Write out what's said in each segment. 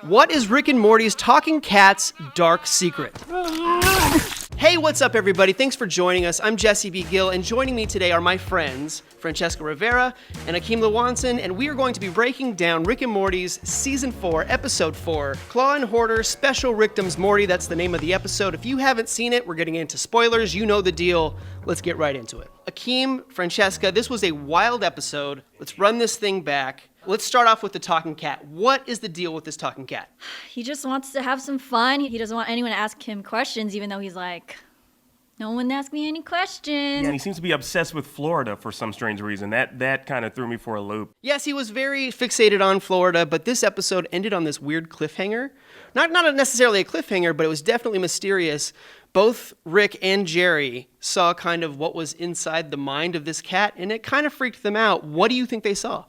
What is Rick and Morty's talking cat's dark secret? Hey, what's up, everybody? Thanks for joining us. I'm Jesse B. Gill, and joining me today are my friends, Francesca Rivera and Akeem Lawanson, and we are going to be breaking down Rick and Morty's Season 4, Episode 4, Claw and Hoarder Special Ricktims Morty. That's the name of the episode. If you haven't seen it, we're getting into spoilers. You know the deal. Let's get right into it. Akeem, Francesca, this was a wild episode. Let's run this thing back. Let's start off with the talking cat. What is the deal with this talking cat? He just wants to have some fun. He doesn't want anyone to ask him questions, even though he's like, no one ask me any questions. Yeah, and he seems to be obsessed with Florida for some strange reason. That kind of threw me for a loop. Yes, he was very fixated on Florida, but this episode ended on this weird cliffhanger. Not necessarily a cliffhanger, but it was definitely mysterious. Both Rick and Jerry saw kind of what was inside the mind of this cat, and it kind of freaked them out. What do you think they saw?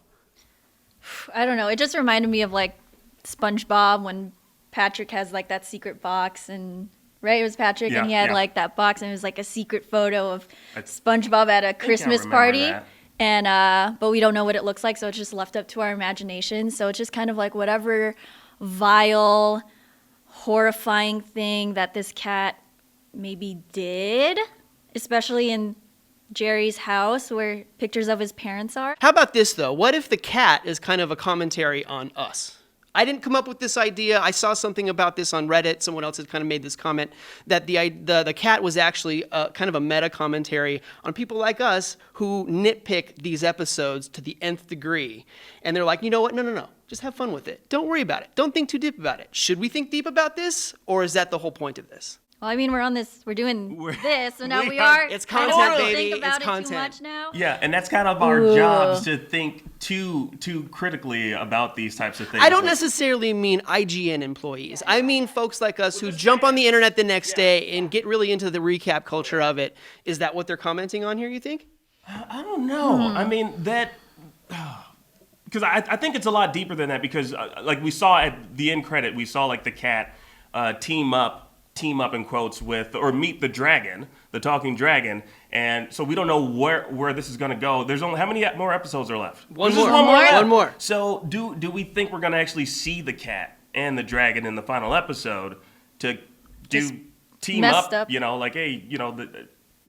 I don't know. It just reminded me of like SpongeBob when Patrick has like that secret box and right, it was Patrick and he had like that box and it was like a secret photo of SpongeBob at a Christmas party. That. And but we don't know what it looks like, so it's just left up to our imagination. So it's just kind of like whatever vile, horrifying thing that this cat maybe did, especially in Jerry's house where pictures of his parents are. How about this, though? What if the cat is kind of a commentary on us? I didn't come up with this idea. I saw something about this on Reddit. Someone else had kind of made this comment that the cat was actually kind of a meta commentary on people like us who nitpick these episodes to the nth degree. And they're like, you know what? No. Just have fun with it. Don't worry about it. Don't think too deep about it. Should we think deep about this? Or is that the whole point of this? Well, I mean, we're doing this, so now we are. It's content, baby. Think about it's it content. too much now. Yeah, and that's kind of our jobs to think too critically about these types of things. I don't necessarily mean IGN employees. I mean folks like us who jump on the internet the next day and get really into the recap culture of it. Is that what they're commenting on here, you think? I don't know. I mean, that... Because I think it's a lot deeper than that because, like we saw at the end credit, we saw like the cat team up in quotes with, or meet the dragon, the talking dragon, and so we don't know where this is going to go. There's only, how many more episodes are left? One more. So do we think we're going to actually see the cat and the dragon in the final episode to team up? You know, like, hey, you know,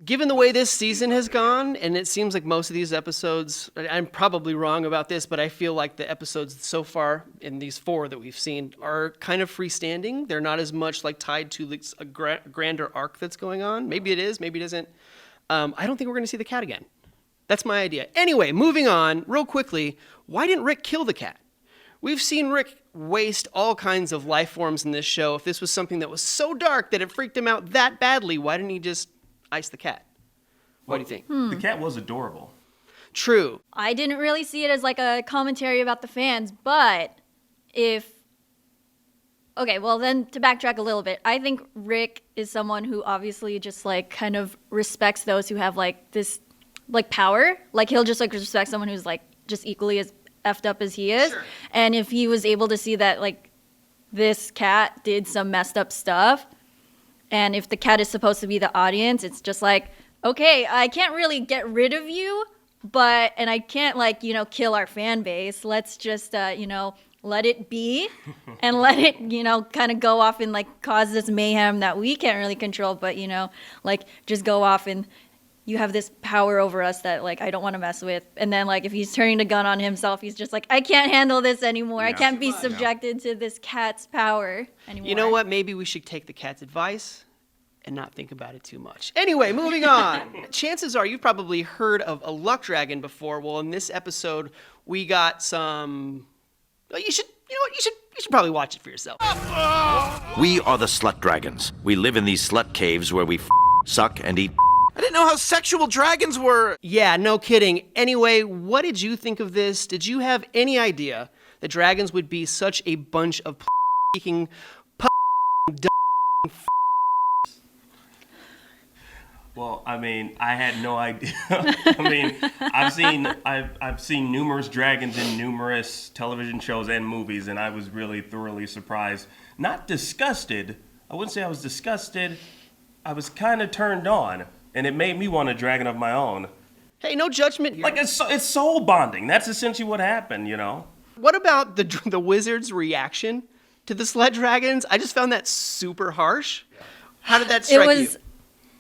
Given the way this season has gone, and it seems like most of these episodes, I'm probably wrong about this, but I feel like the episodes so far in these 4 that we've seen are kind of freestanding. They're not as much like tied to like a grander arc that's going on. Maybe it is, maybe it isn't. I don't think we're going to see the cat again. That's my idea. Anyway, moving on real quickly. Why didn't Rick kill the cat? We've seen Rick waste all kinds of life forms in this show. If this was something that was so dark that it freaked him out that badly, why didn't he just ice the cat? What do you think? The cat was adorable. True. I didn't really see it as like a commentary about the fans, but okay, well then to backtrack a little bit, I think Rick is someone who obviously just like kind of respects those who have like this like power. Like he'll just like respect someone who's like just equally as effed up as he is. Sure. And if he was able to see that like this cat did some messed up stuff, and if the cat is supposed to be the audience, it's just like, okay, I can't really get rid of you, and I can't like, you know, kill our fan base. Let's just, you know, let it be and let it, you know, kind of go off and like cause this mayhem that we can't really control, but, you know, like just go off and you have this power over us that like I don't want to mess with. And then like if he's turning the gun on himself, he's just like, I can't handle this anymore. I can't be subjected to this cat's power anymore. You know what? Maybe we should take the cat's advice and not think about it too much. Anyway, moving on. Chances are you've probably heard of a luck dragon before. Well, in this episode, we got some... You should probably watch it for yourself. We are the slut dragons. We live in these slut caves where we suck and eat. I didn't know how sexual dragons were. Yeah, no kidding. Anyway, what did you think of this? Did you have any idea that dragons would be such a bunch of speaking Well, I mean, I had no idea. I mean, I've seen numerous dragons in numerous television shows and movies, and I was really thoroughly surprised. Not disgusted. I wouldn't say I was disgusted. I was kind of turned on, and it made me want a dragon of my own. Hey, no judgment here. Like, it's soul bonding. That's essentially what happened, you know? What about the wizard's reaction to the slut dragons? I just found that super harsh. How did that strike It was you?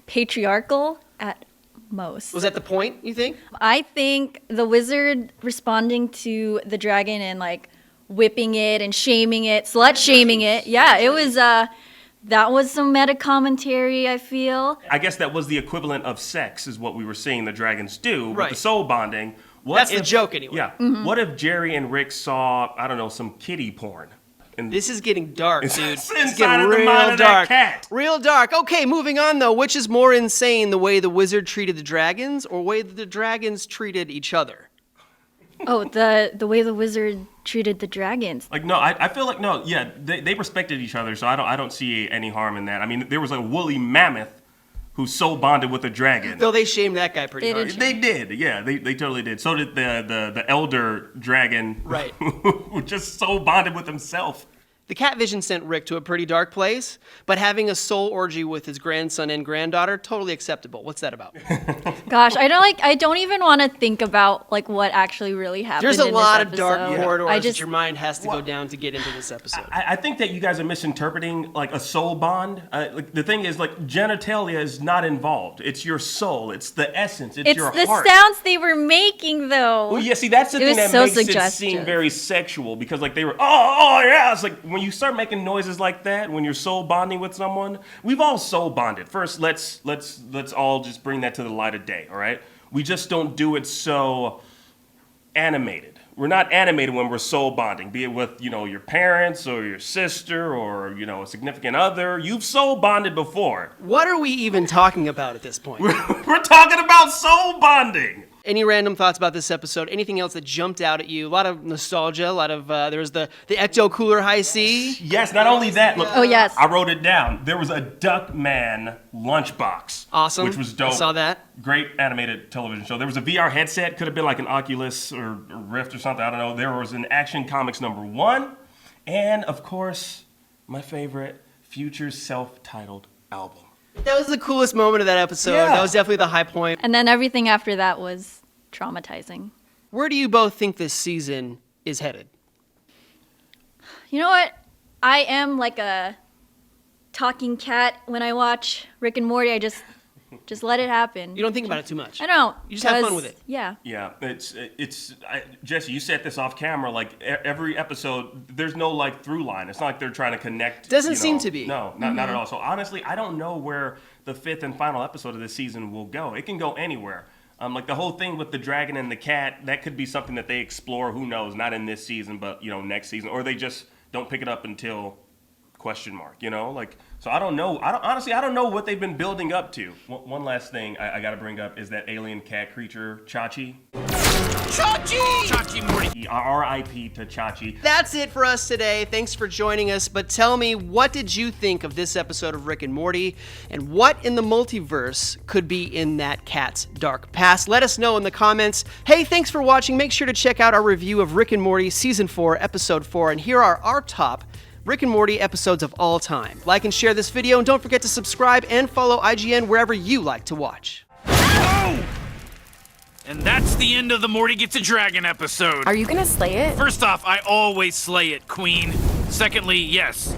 patriarchal at most. Was that the point, you think? I think the wizard responding to the dragon and like whipping it and shaming it, slut shaming it. Yeah, it was that was some meta commentary, I feel. I guess that was the equivalent of sex, is what we were seeing the dragons do with Right. the soul bonding. What That's the joke anyway. Yeah. What if Jerry and Rick saw, I don't know, some kitty porn? And This is getting dark, dude. It's It's inside getting of the real mind of that dark. cat. Real dark. Okay, moving on though. Which is more insane, the way the wizard treated the dragons or the way the dragons treated each other? Oh, the way the wizard treated the dragons. like, no, I feel like, no, yeah, they respected each other, so I don't see any harm in that. I mean, there was a woolly mammoth who soul bonded with a dragon. Though they shamed that guy pretty They hard. did. They did, yeah, they totally did. So did the elder dragon, Right. who just soul bonded with himself. The cat vision sent Rick to a pretty dark place, but having a soul orgy with his grandson and granddaughter, totally acceptable. What's that about? Gosh, I don't even want to think about like what actually really happened. There's a in lot this of dark episode. corridors I that just your mind has to go down to get into this episode. I think that you guys are misinterpreting like a soul bond. Like the thing is, like genitalia is not involved. It's your soul. It's the essence. It's your the heart. sounds they were making though. Well, yeah. See, that's the It thing was that so makes it suggestive. seem very sexual because like they were, oh yeah. It's like when you start making noises like that when you're soul bonding with someone. We've all soul bonded. First, let's all just bring that to the light of day. All right. We just don't do it so animated. We're not animated when we're soul bonding, be it with, your parents or your sister or, a significant other. You've soul bonded before. What are we even talking about at this point? We're talking about soul bonding. Any random thoughts about this episode? Anything else that jumped out at you? A lot of nostalgia, a lot of, there was the Ecto Cooler High C. Yes, not only that. Look, Oh, yes. I wrote it down. There was a Duckman lunchbox. Awesome. Which was dope. I saw that. Great animated television show. There was a VR headset. Could have been like an Oculus or Rift or something. I don't know. There was an Action Comics #1. And, of course, my favorite, Future's self-titled album. That was the coolest moment of that episode. Yeah. That was definitely the high point. And then everything after that was traumatizing. Where do you both think this season is headed? You know what? I am like a talking cat when I watch Rick and Morty. I just let it happen. You don't think about it too much. I don't. You just have fun 'cause- with it. Yeah. Yeah, Jesse, you said this off camera. Like every episode, there's no like through line. It's not like they're trying to connect. Doesn't seem to be. No, not at all. So honestly, I don't know where the 5th and final episode of this season will go. It can go anywhere. Like the whole thing with the dragon and the cat, that could be something that they explore. Who knows? Not in this season, but next season, or they just don't pick it up until ? Like, so I don't know. Honestly, I don't know what they've been building up to. One last thing I got to bring up is that alien cat creature, Chachi. Chachi Morty. R.I.P. to Chachi. That's it for us today. Thanks for joining us. But tell me, what did you think of this episode of Rick and Morty? And what in the multiverse could be in that cat's dark past? Let us know in the comments. Hey, thanks for watching. Make sure to check out our review of Rick and Morty Season 4, Episode 4. And here are our top Rick and Morty episodes of all time. Like and share this video, and don't forget to subscribe and follow IGN wherever you like to watch. Oh! And that's the end of the Morty Gets a Dragon episode. Are you gonna slay it? First off, I always slay it, queen. Secondly, yes,